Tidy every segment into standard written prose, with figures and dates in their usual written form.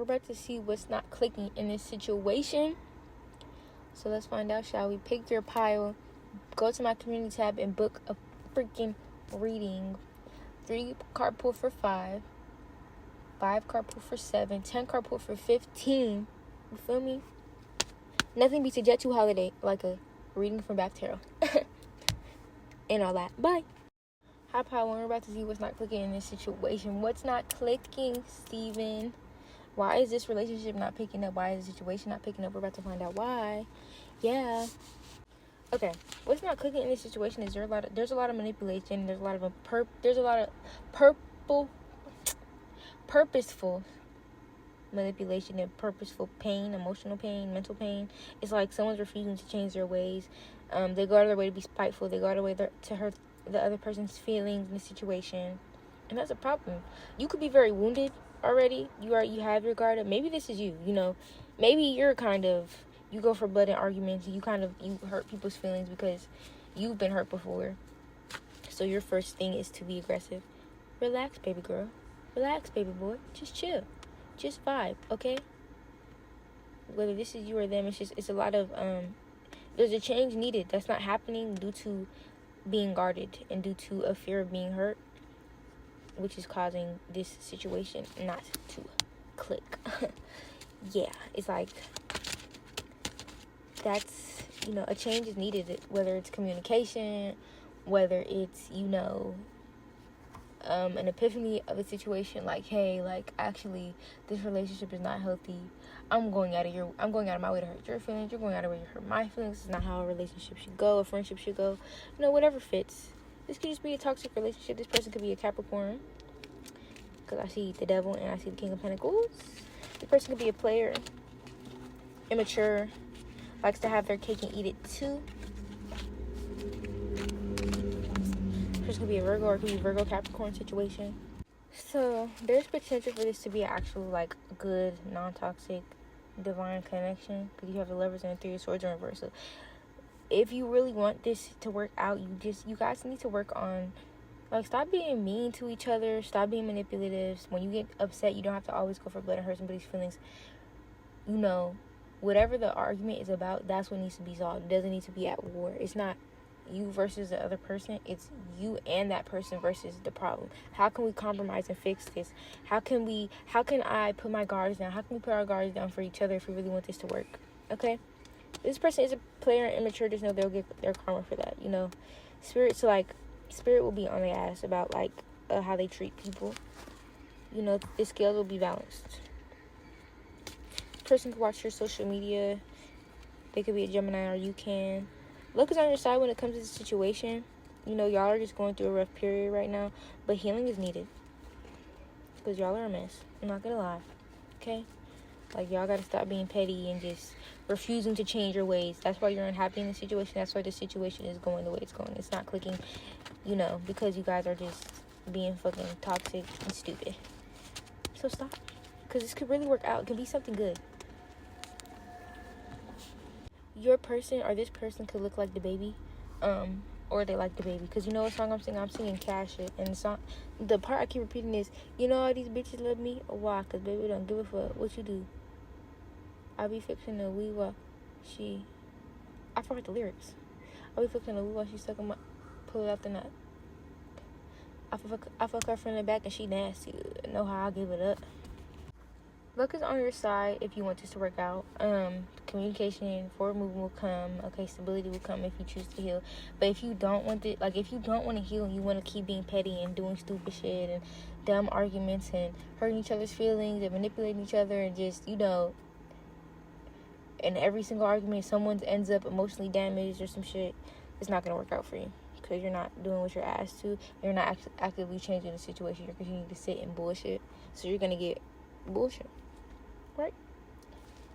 about to see what's not clicking in this situation. So let's find out, shall we? Pick your pile, go to my community tab, and book a freaking reading. 3 card pull for 5. 5 card pull for 7. 10 card pull for 15. You feel me? Nothing beats a Jet 2 holiday like a reading from Back Tarot. And all that. Bye. Hi, Pile. We're about to see what's not clicking in this situation. What's not clicking, Steven? Why is this relationship not picking up? Why is the situation not picking up? We're about to find out why. Yeah. Okay. What's not clicking in this situation is there's a lot of manipulation. There's a lot of purposeful manipulation and purposeful pain, emotional pain, mental pain. It's like someone's refusing to change their ways. They go out of their way to be spiteful. They go out of their way to hurt the other person's feelings in the situation, and that's a problem. You could be very wounded already. You have your guard up. Maybe this is you. Maybe you're you go for blood in arguments. You hurt people's feelings because you've been hurt before. So your first thing is to be aggressive. Relax, baby girl. Relax, baby boy. Just chill. Just vibe, okay? Whether this is you or them, it's a lot of there's a change needed that's not happening due to being guarded and due to a fear of being hurt, which is causing this situation not to click. Yeah, it's like that's a change is needed, whether it's communication, whether it's an epiphany of a situation, like, hey, like, actually this relationship is not healthy. I'm going out of my way to hurt your feelings. You're going out of your way to hurt my feelings. This is not how a relationship should go, a friendship should go. Whatever fits. This could just be a toxic relationship. This person could be a Capricorn, because I see the Devil and I see the King of Pentacles. This person could be a player, immature, likes to have their cake and eat it too. This could be a Virgo, or it could be a Virgo Capricorn situation. So there's potential for this to be an actual, like, good, non-toxic, divine connection, because you have the Lovers and the 3 of Swords in reverse. So if you really want this to work out, you guys need to work on, like, stop being mean to each other, stop being manipulative. When you get upset, you don't have to always go for blood and hurt somebody's feelings. Whatever the argument is about, that's what needs to be solved. It doesn't need to be at war. It's not you versus the other person. It's you and that person versus the problem. How can we compromise and fix this? How can I put my guards down? How can we put our guards down for each other if we really want this to work? Okay? This person is a player and immature. Just know they'll get their karma for that. Spirit will be on their ass about, like, how they treat people. The scales will be balanced. Person can watch your social media. They could be a Gemini, or you can. Luck is on your side when it comes to the situation. Y'all are just going through a rough period right now, but healing is needed, because y'all are a mess. I'm not gonna lie. Okay? Like, y'all gotta stop being petty and just refusing to change your ways. That's why you're unhappy in the situation. That's why the situation is going the way it's going. It's not clicking, because you guys are just being fucking toxic and stupid. So stop, because this could really work out. It could be something good. Your person or this person could look like the baby, or they like the baby. Because what song I'm singing? I'm singing Cash It. And the part I keep repeating is, all these bitches love me? Why? Because baby don't give a fuck what you do. I be fixing the wee while I forgot the lyrics. I be fixing the wee while she sucking my, pull it out the nut. I fuck her from the back and she nasty. Know how I give it up. Luck is on your side if you want this to work out. Communication, forward movement will come. Okay, stability will come if you choose to heal. But if you don't want it, if you don't want to heal and you want to keep being petty and doing stupid shit and dumb arguments and hurting each other's feelings and manipulating each other and just, in every single argument someone ends up emotionally damaged or some shit, it's not going to work out for you. Because you're not doing what you're asked to. You're not actively changing the situation. You're continuing to sit in bullshit. So you're going to get bullshit. Right?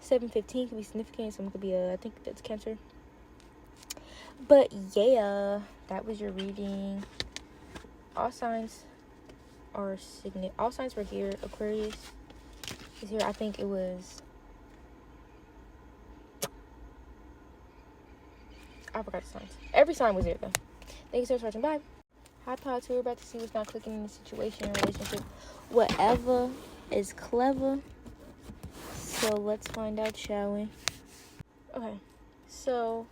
7/15 could be significant. Some could be I think that's Cancer. But yeah, that was your reading. All signs are all signs were here. Aquarius is here. I think it was, I forgot the signs. Every sign was there though. Thank you so much for watching. Bye. Hi, Pile 2. We're about to see what's not clicking in the situation, relationship. Whatever is clever So let's find out, shall we? Okay, so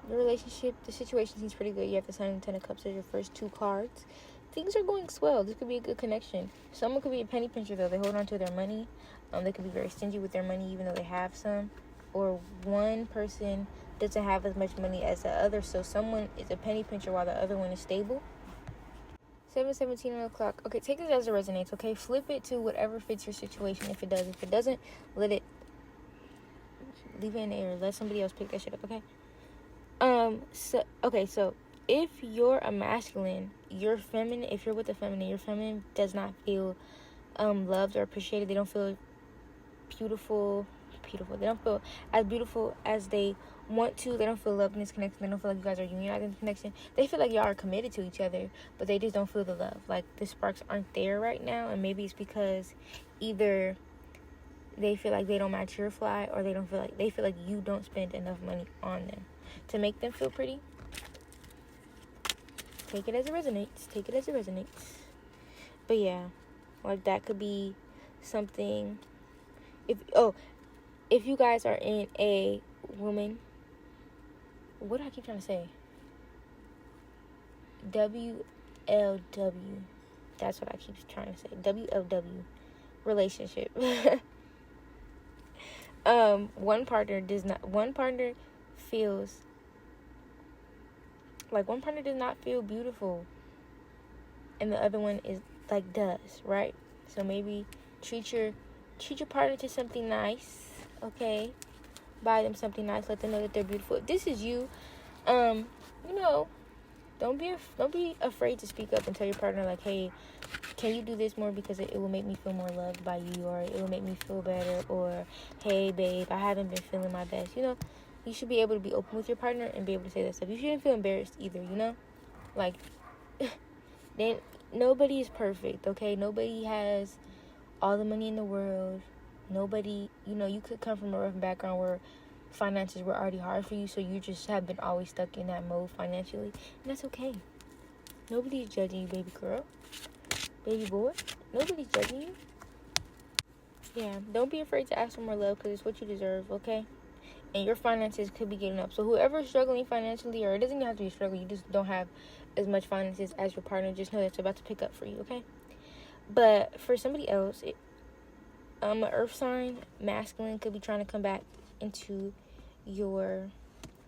the relationship, the situation seems pretty good. You have the Sun and Ten of Cups as your first two cards. Things are going swell. This could be a good connection. Someone could be a penny pincher, though. They hold on to their money. They could be very stingy with their money, even though they have some. Or one person doesn't have as much money as the other, so someone is a penny pincher while the other one is stable. 7:17 on the clock. Okay, take this as it resonates, okay? Flip it to whatever fits your situation if it does. If it doesn't, leave it in the air. Let somebody else pick that shit up, okay? So if you're a masculine, you're feminine. If you're with a feminine, your feminine does not feel loved or appreciated. They don't feel beautiful. They don't feel as beautiful as they want to. They don't feel loved in this connection. They don't feel like you guys are unionized in this connection. They feel like y'all are committed to each other, but they just don't feel the love. Like, the sparks aren't there right now, and maybe it's because either they feel like they don't match your fly, or they feel like you don't spend enough money on them to make them feel pretty. Take it as it resonates. But yeah, like, that could be something. If you guys are in a woman, what do I keep trying to say? WLW. That's what I keep trying to say. WLW relationship. One partner does not feel beautiful, and the other one does, right? So maybe treat your partner to something nice, okay? Buy them something nice. Let them know that they're beautiful. If this is you, don't be afraid to speak up and tell your partner, like, hey, can you do this more, because it will make me feel more loved by you, or it will make me feel better, or hey, babe, I haven't been feeling my best. You should be able to be open with your partner and be able to say that stuff. You shouldn't feel embarrassed either, like, then nobody is perfect, okay? Nobody has all the money in the world. Nobody, you could come from a rough background where finances were already hard for you, so you just have been always stuck in that mode financially, and that's okay. Nobody's judging you, baby girl, baby boy. Nobody's judging you. Yeah, don't be afraid to ask for more love, because it's what you deserve, okay? And your finances could be getting up. So whoever's struggling financially, or it doesn't even have to be a struggle, you just don't have as much finances as your partner, just know that's about to pick up for you, okay? But for somebody else, an earth sign, masculine, could be trying to come back into your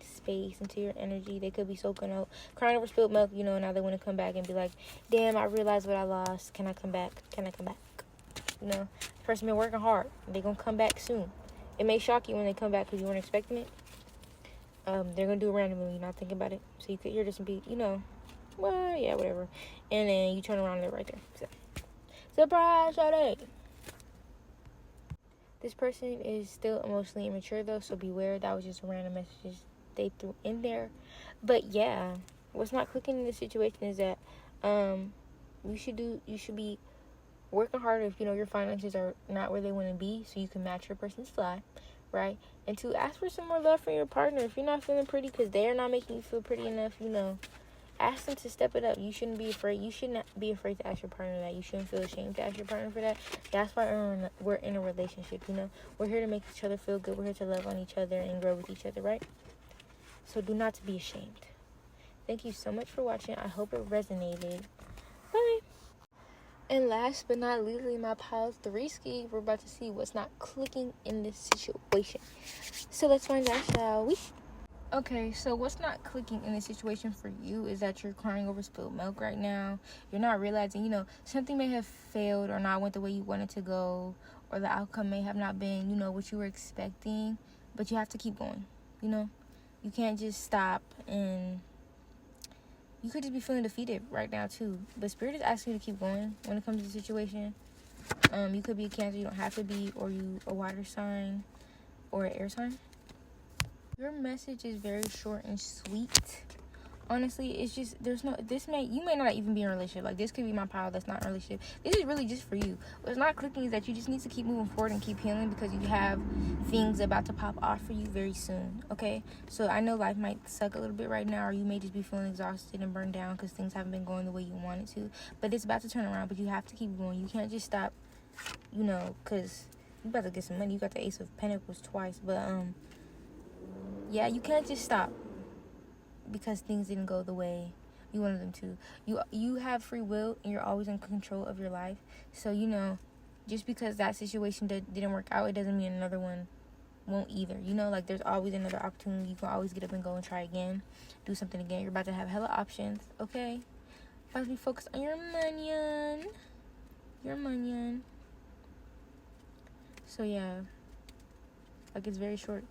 space, into your energy. They could be soaking out, crying over spilled milk, now they want to come back and be like, damn, I realized what I lost. Can I come back? The person been working hard. They're going to come back soon. It may shock you when they come back because you weren't expecting it. They're going to do it randomly when you're not thinking about it. So you could hear this and be, well, yeah, whatever. And then you turn around and they're right there. So, surprise, shawty. This person is still emotionally immature, though, so beware. That was just a random message they threw in there. But yeah, what's not clicking in this situation is that you should be working harder if your finances are not where they want to be, so you can match your person's fly, right? And to ask for some more love from your partner. If you're not feeling pretty because they're not making you feel pretty enough, ask them to step it up. You shouldn't be afraid. You should not be afraid to ask your partner that. You shouldn't feel ashamed to ask your partner for that. That's why we're in a relationship, We're here to make each other feel good. We're here to love on each other and grow with each other, right? So do not be ashamed. Thank you so much for watching. I hope it resonated. Bye. And last but not least, my pile 3 ski. We're about to see what's not clicking in this situation. So let's find out, shall we? Okay, so what's not clicking in this situation for you is that you're crying over spilled milk right now. You're not realizing, something may have failed or not went the way you wanted to go, or the outcome may have not been, what you were expecting, but you have to keep going, You can't just stop, and you could just be feeling defeated right now too. But Spirit is asking you to keep going when it comes to the situation. You could be a Cancer, you don't have to be, or you a water sign or an air sign. Your message is very short and sweet. Honestly, it's just, you may not even be in a relationship. Like, this could be my pile that's not in a relationship. This is really just for you. What's not clicking is that you just need to keep moving forward and keep healing, because you have things about to pop off for you very soon, okay? So I know life might suck a little bit right now, or you may just be feeling exhausted and burned down because things haven't been going the way you wanted to. But it's about to turn around, but you have to keep going. You can't just stop you know, because you about to get some money. You got the Ace of Pentacles twice. But, yeah, you can't just stop because things didn't go the way you wanted them to. You have free will, and you're always in control of your life. So, you know, just because that situation didn't work out, it doesn't mean another one won't either. You know, like, there's always another opportunity. You can always get up and go and try again. Do something again. You're about to have hella options, okay? About to be focused on your money. Your money. So, yeah. Like, it's very short.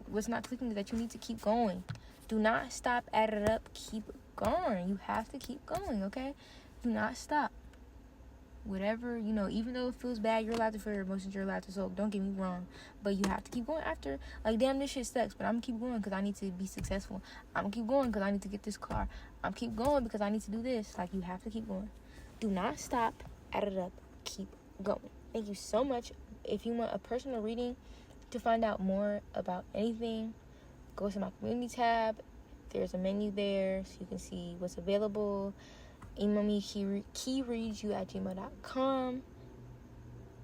What's not clicking is that you need to keep going. Do not stop, add it up, keep going. You have to keep going, okay? Do not stop. Whatever, you know, even though it feels bad, you're allowed to feel your emotions, you're allowed to sulk. Don't get me wrong. But you have to keep going after. Like, damn, this shit sucks, but I'm going to keep going because I need to be successful. I'm going to keep going because I need to get this car. I'm keep going because I need to do this. Like, you have to keep going. Do not stop, add it up, keep going. Thank you so much. If you want a personal reading to find out more about anything, go to my community tab. There's a menu there so you can see what's available. Email me keyreadsyou@gmail.com.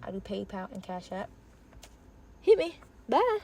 I do PayPal and Cash App. Hit me. Bye.